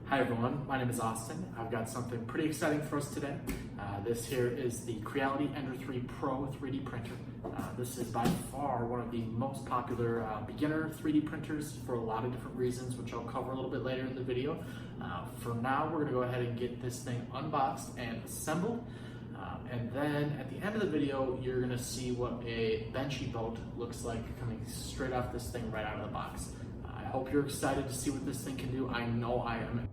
Hi everyone, my name is Austin. I've got something pretty exciting for us today. This here is the Creality Ender 3 Pro 3D printer. This is by far one of the most popular beginner 3D printers for a lot of different reasons, which I'll cover a little bit later in the video. For now, we're gonna go ahead and get this thing unboxed and assembled. And then at the end of the video, you're gonna see what a benchy boat looks like coming straight off this thing right out of the box. I hope you're excited to see what this thing can do. I know I am.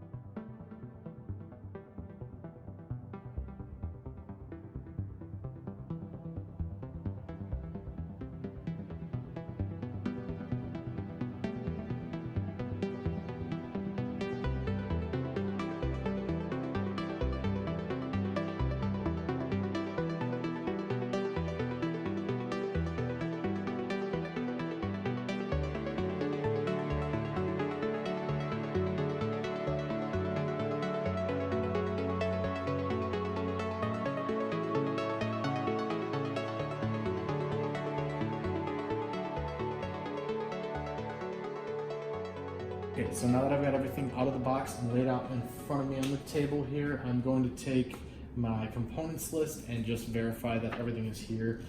Okay, so now that I've got everything out of the box and laid out in front of me on the table here, I'm going to take my components list and just verify that everything is here.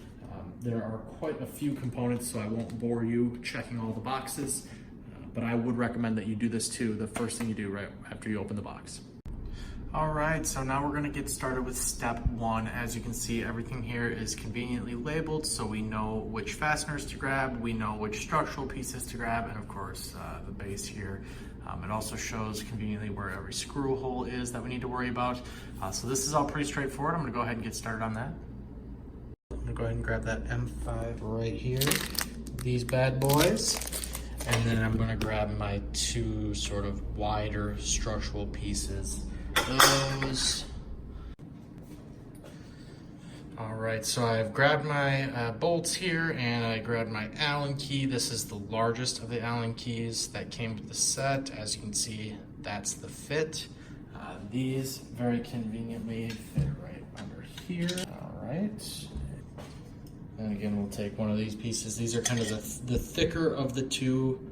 There are quite a few components, so I won't bore you checking all the boxes, but I would recommend that you do this too, the first thing you do right after you open the box. All right, so now we're gonna get started with step one. As you can see, everything here is conveniently labeled, so we know which fasteners to grab, we know which structural pieces to grab, and of course, the base here. It also shows conveniently where every screw hole is that we need to worry about. So this is all pretty straightforward. I'm gonna go ahead and get started on that. I'm gonna go ahead and grab that M5 right here, these bad boys. And then I'm gonna grab my two sort of wider structural pieces. Those. All right, so I've grabbed my bolts here and I grabbed my Allen key. This is the largest of the Allen keys that came with the set. As you can see, that's the fit. These very conveniently fit right under here. All right. And again, we'll take one of these pieces. These are kind of the thicker of the two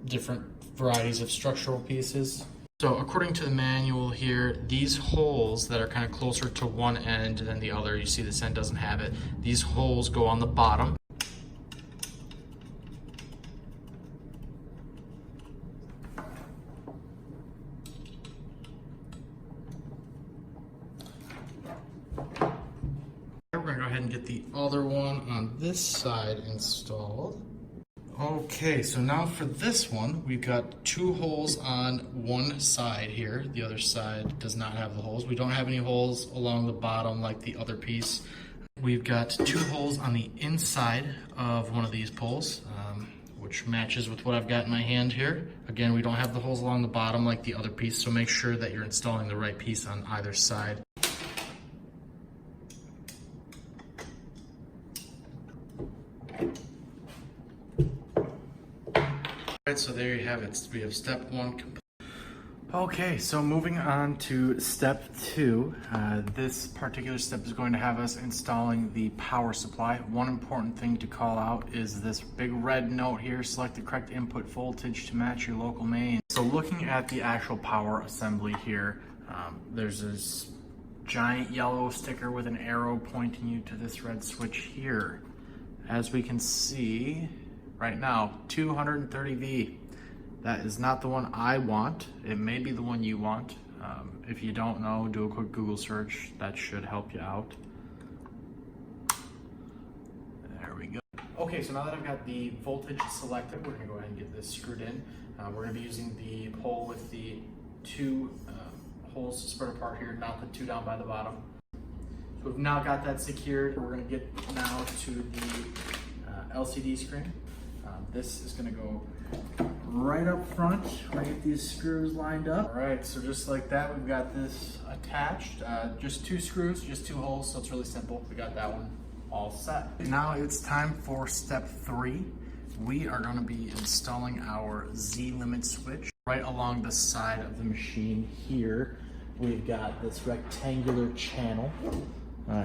different varieties of structural pieces. So according to the manual here, these holes that are kind of closer to one end than the other, you see this end doesn't have it, these holes go on the bottom. We're gonna go ahead and get the other one on this side installed. Okay, so now for this one, we've got two holes on one side here. The other side does not have the holes. We don't have any holes along the bottom like the other piece. We've got two holes on the inside of one of these poles, which matches with what I've got in my hand here. Again, we don't have the holes along the bottom like the other piece, so make sure that you're installing the right piece on either side. Alright, so there you have it. We have step one complete. Okay, so moving on to step two. This particular step is going to have us installing the power supply. One important thing to call out is this big red note here, select the correct input voltage to match your local main. So looking at the actual power assembly here, there's this giant yellow sticker with an arrow pointing you to this red switch here. As we can see, right now, 230V. That is not the one I want. It may be the one you want. If you don't know, do a quick Google search. That should help you out. There we go. Okay, so now that I've got the voltage selected, we're gonna go ahead and get this screwed in. We're gonna be using the pole with the two holes spread apart here, not the two down by the bottom. So we've now got that secured. We're gonna get now to the LCD screen. This is gonna go right up front. We're gonna get these screws lined up. All right, so just like that, we've got this attached. Just two screws, just two holes, so it's really simple. We got that one all set. Now it's time for step three. We are gonna be installing our Z-limit switch right along the side of the machine here. We've got this rectangular channel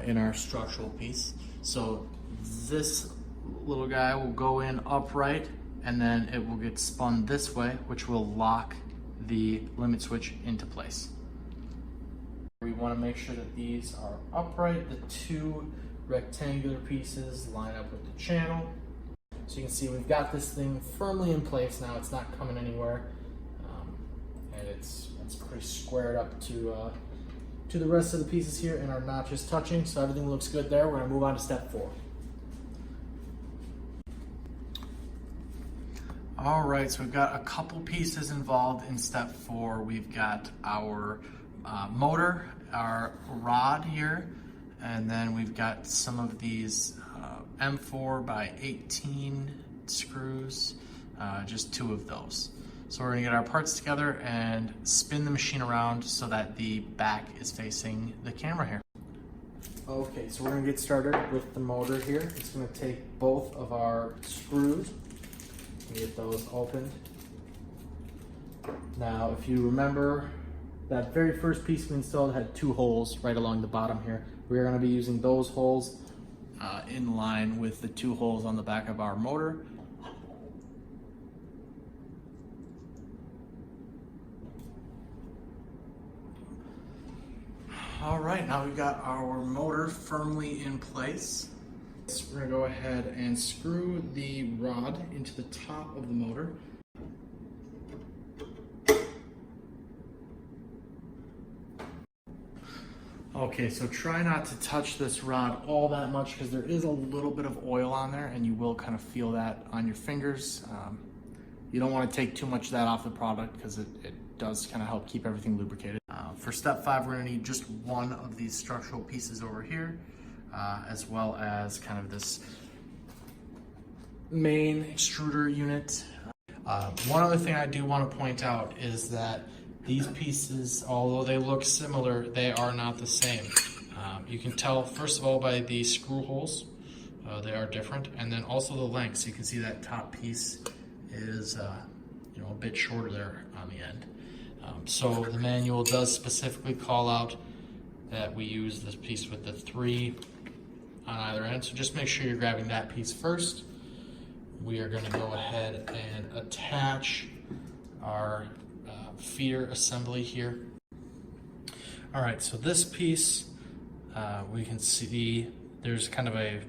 in our structural piece. So this little guy will go in upright and then it will get spun this way, which will lock the limit switch into place. We want to make sure that these are upright. The two rectangular pieces line up with the channel. So you can see we've got this thing firmly in place now. It's not coming anywhere, and it's pretty squared up to the rest of the pieces here, and our notches touching. So everything looks good there. We're going to move on to step 4. All right, so we've got a couple pieces involved in step 4. We've got our motor, our rod here, and then we've got some of these M4 by 18 screws, just 2 of those. So we're gonna get our parts together and spin the machine around so that the back is facing the camera here. Okay, so we're gonna get started with the motor here. It's gonna take both of our screws and get those opened. Now, if you remember, that very first piece we installed had 2 holes right along the bottom here. We're going to be using those holes in line with the 2 holes on the back of our motor. All right, now we've got our motor firmly in place. We're going to go ahead and screw the rod into the top of the motor. Okay, so try not to touch this rod all that much because there is a little bit of oil on there and you will kind of feel that on your fingers. You don't want to take too much of that off the product because it does kind of help keep everything lubricated. For step 5, we're going to need just one of these structural pieces over here, as well as kind of this main extruder unit. One other thing I do want to point out is that these pieces, although they look similar, they are not the same. You can tell, first of all, by the screw holes. They are different. And then also the length. So you can see that top piece is a bit shorter there on the end. So the manual does specifically call out that we use this piece with the 3 on either end. So just make sure you're grabbing that piece first. We are going to go ahead and attach our feeder assembly here. All right, so this piece, we can see there's kind of a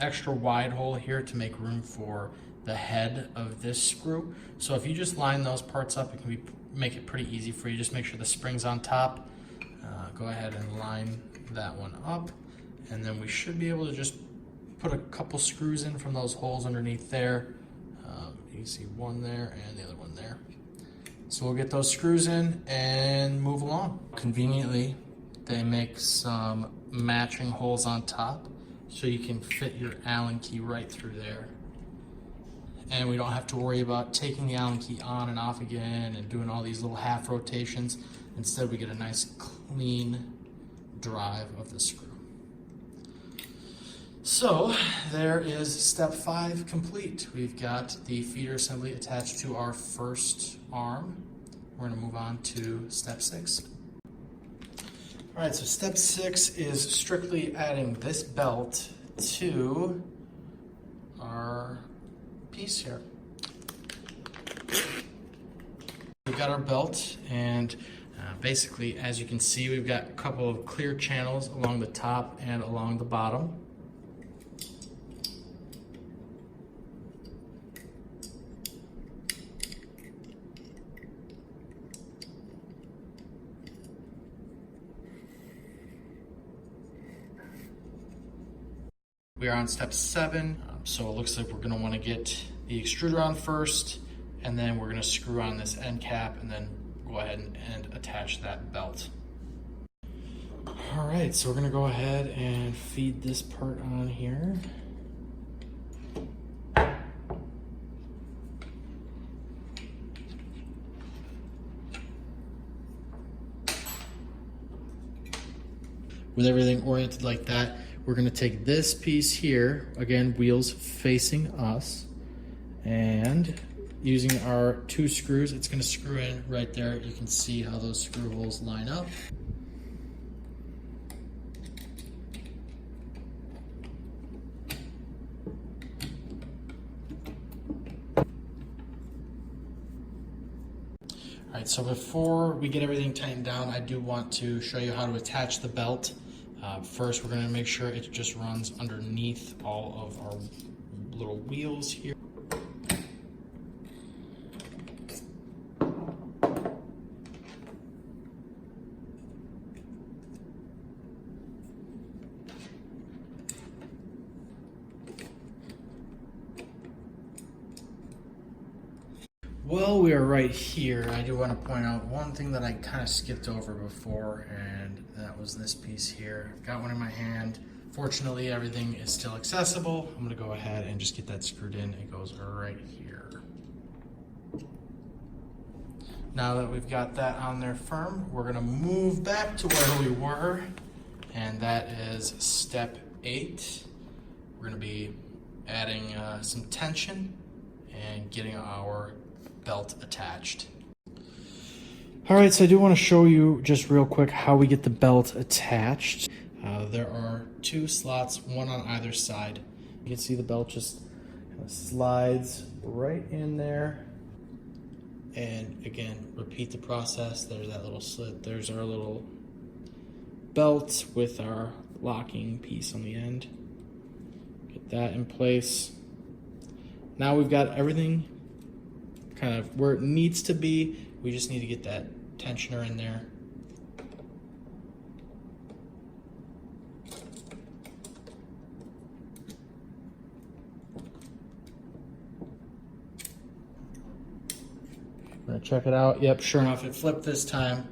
extra wide hole here to make room for the head of this screw. So if you just line those parts up, it can make it pretty easy for you. Just make sure the spring's on top. Go ahead and line that one up, and then we should be able to just put a couple screws in from those holes underneath there. You can see one there and the other one there. So we'll get those screws in and move along. Conveniently, they make some matching holes on top so you can fit your Allen key right through there. And we don't have to worry about taking the Allen key on and off again and doing all these little half rotations. Instead, we get a nice clean drive of the screw. So there is step 5 complete. We've got the feeder assembly attached to our first arm. We're going to move on to step 6. All right, so step 6 is strictly adding this belt to our piece here. We've got our belt, and basically, as you can see, we've got a couple of clear channels along the top and along the bottom. We are on step 7, so it looks like we're going to want to get the extruder on first, and then we're going to screw on this end cap and then go ahead and attach that belt. All right, so we're going to go ahead and feed this part on here. With everything oriented like that, we're going to take this piece here, again, wheels facing us, and using our 2 screws, it's going to screw in right there. You can see how those screw holes line up. Alright, so before we get everything tightened down, I do want to show you how to attach the belt. First, we're going to make sure it just runs underneath all of our little wheels here. Well, we are right here. I do want to point out one thing that I kind of skipped over before, and that was this piece here. Got one in my hand. Fortunately, everything is still accessible. I'm going to go ahead and just get that screwed in. It goes right here. Now that we've got that on there firm, we're going to move back to where we were, and that is step 8. We're going to be adding some tension and getting our belt attached. All right, so I do want to show you just real quick how we get the belt attached. There are 2 slots, one on either side. You can see the belt just kind of slides right in there. And again, repeat the process. There's that little slit. There's our little belt with our locking piece on the end. Get that in place. Now we've got everything kind of where it needs to be. We just need to get that tensioner in there. I'm gonna check it out. Yep, sure enough, it flipped this time.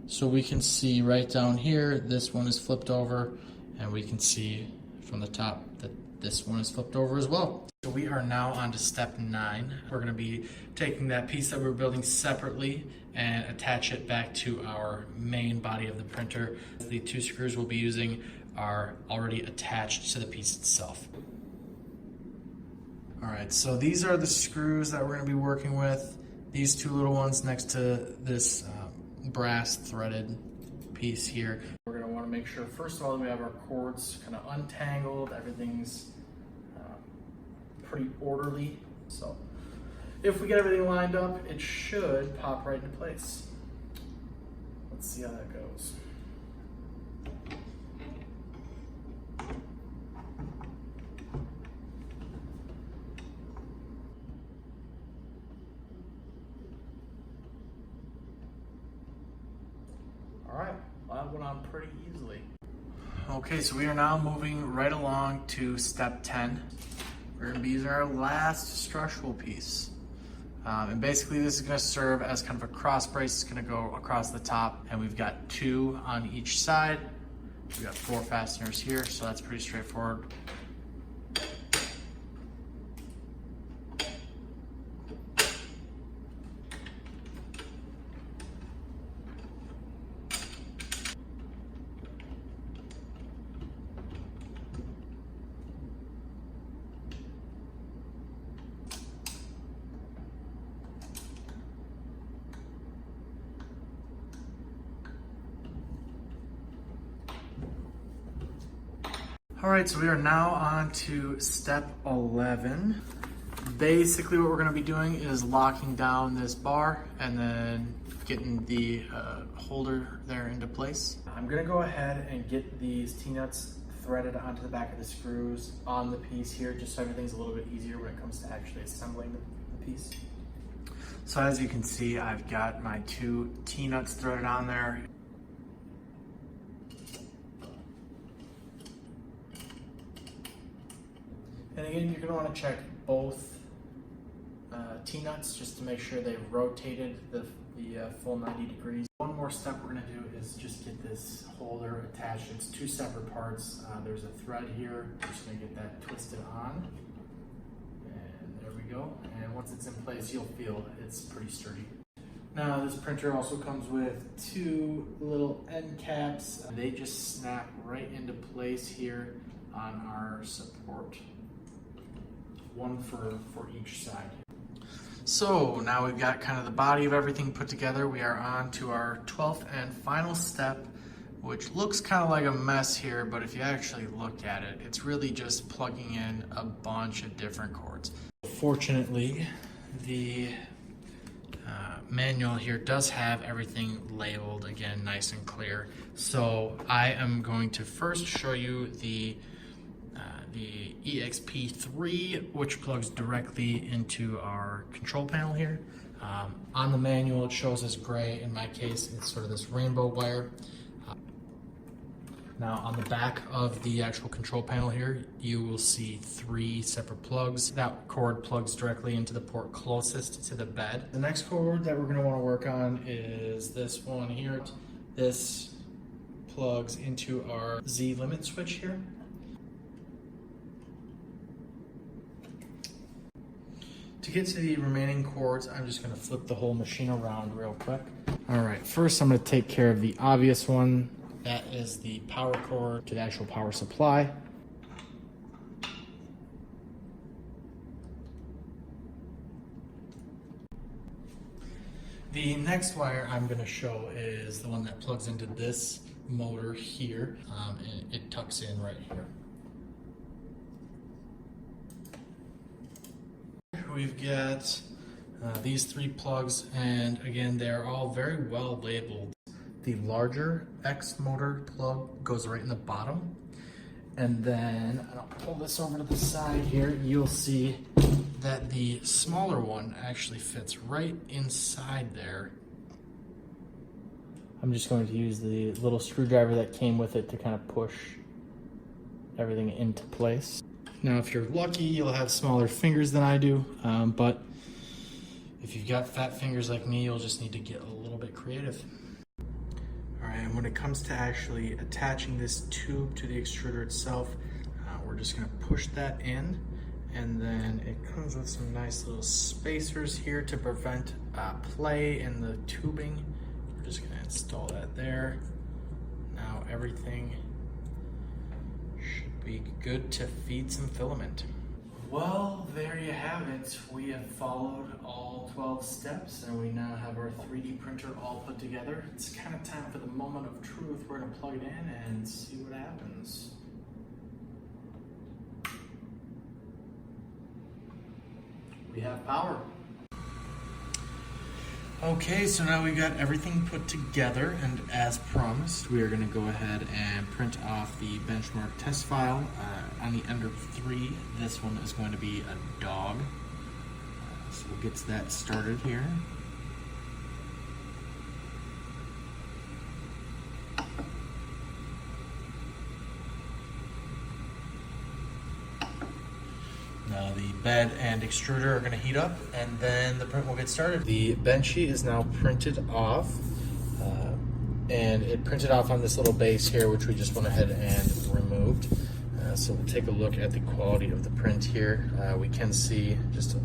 So we can see right down here, this one is flipped over, and we can see from the top that this one is flipped over as well. So we are now on to step 9. We're going to be taking that piece that we're building separately and attach it back to our main body of the printer. The 2 screws we'll be using are already attached to the piece itself. Alright, so these are the screws that we're going to be working with. These 2 little ones next to this brass threaded piece here. We're going to want to make sure, first of all, that we have our cords kind of untangled, everything's pretty orderly. So if we get everything lined up, it should pop right into place. Let's see how that goes. All right, well, that went on pretty easily. Okay, so we are now moving right along to step 10. We're going to be using our last structural piece. And basically this is going to serve as kind of a cross brace. It's going to go across the top, and we've got 2 on each side. We've got 4 fasteners here, so that's pretty straightforward. All right, so we are now on to step 11. Basically what we're gonna be doing is locking down this bar and then getting the holder there into place. I'm gonna go ahead and get these T-nuts threaded onto the back of the screws on the piece here, just so everything's a little bit easier when it comes to actually assembling the piece. So as you can see, I've got my 2 T-nuts threaded on there. And again, you're going to want to check both T-nuts just to make sure they've rotated the full 90 degrees. One more step we're going to do is just get this holder attached. It's 2 separate parts. There's a thread here. We're just going to get that twisted on. And there we go. And once it's in place, you'll feel it's pretty sturdy. Now this printer also comes with 2 little end caps. They just snap right into place here on our support. One for each side. So now we've got kind of the body of everything put together. We are on to our 12th and final step, which looks kind of like a mess here, but if you actually look at it, it's really just plugging in a bunch of different cords. Fortunately, the manual here does have everything labeled, again, nice and clear. So I am going to first show you the EXP3, which plugs directly into our control panel here. On the manual, it shows as gray. In my case, it's sort of this rainbow wire. Now on the back of the actual control panel here, you will see 3 separate plugs. That cord plugs directly into the port closest to the bed. The next cord that we're gonna wanna work on is this one here. This plugs into our Z limit switch here. To get to the remaining cords, I'm just gonna flip the whole machine around real quick. All right, first I'm gonna take care of the obvious one. That is the power cord to the actual power supply. The next wire I'm going to show is the one that plugs into this motor here, and it tucks in right here. We've got these 3 plugs, and again, they're all very well labeled. The larger X motor plug goes right in the bottom. And then, I'll pull this over to the side here, you'll see that the smaller one actually fits right inside there. I'm just going to use the little screwdriver that came with it to kind of push everything into place. Now, if you're lucky, you'll have smaller fingers than I do, but if you've got fat fingers like me, you'll just need to get a little bit creative. And when it comes to actually attaching this tube to the extruder itself, we're just going to push that in, and then it comes with some nice little spacers here to prevent play in the tubing. We're just going to install that there. Now everything should be good to feed some filament. Well, there you have it. We have followed all 12 steps, and we now have our 3D printer all put together. It's kind of time for the moment of truth. We're going to plug it in and see what happens. We have power. Okay, so now we've got everything put together, and as promised, we are going to go ahead and print off the benchmark test file. On the Ender 3, this one is going to be a dog. So we'll get that started here. Now the bed and extruder are going to heat up, and then the print will get started. The Benchy is now printed off, and it printed off on this little base here, which we just went ahead and removed. So we'll take a look at the quality of the print here. We can see just a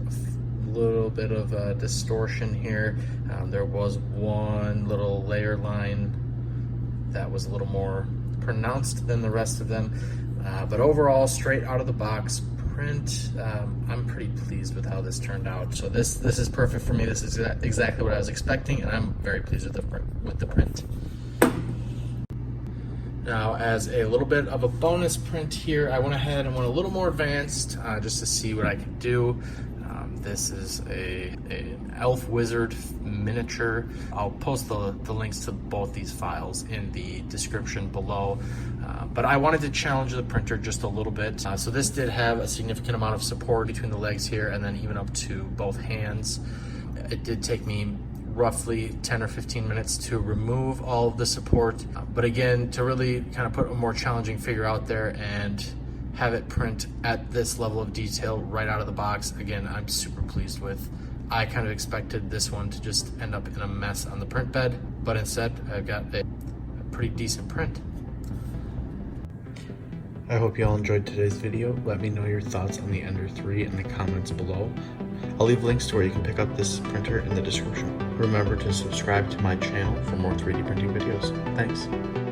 little bit of distortion here. There was one little layer line that was a little more pronounced than the rest of them, but overall, straight out of the box print, I'm pretty pleased with how this turned out. So this is perfect for me. This is exactly what I was expecting, and I'm very pleased with the print. Now, as a little bit of a bonus print here, I went ahead and went a little more advanced just to see what I could do. This is an elf wizard miniature. I'll post the links to both these files in the description below. But I wanted to challenge the printer just a little bit. So this did have a significant amount of support between the legs here, and then even up to both hands. It did take me roughly 10 or 15 minutes to remove all of the support. But again, to really kind of put a more challenging figure out there and have it print at this level of detail right out of the box, again, I'm super pleased with. I kind of expected this one to just end up in a mess on the print bed, but instead I've got a pretty decent print. I hope you all enjoyed today's video. Let me know your thoughts on the Ender 3 in the comments below. I'll leave links to where you can pick up this printer in the description. Remember to subscribe to my channel for more 3D printing videos. Thanks.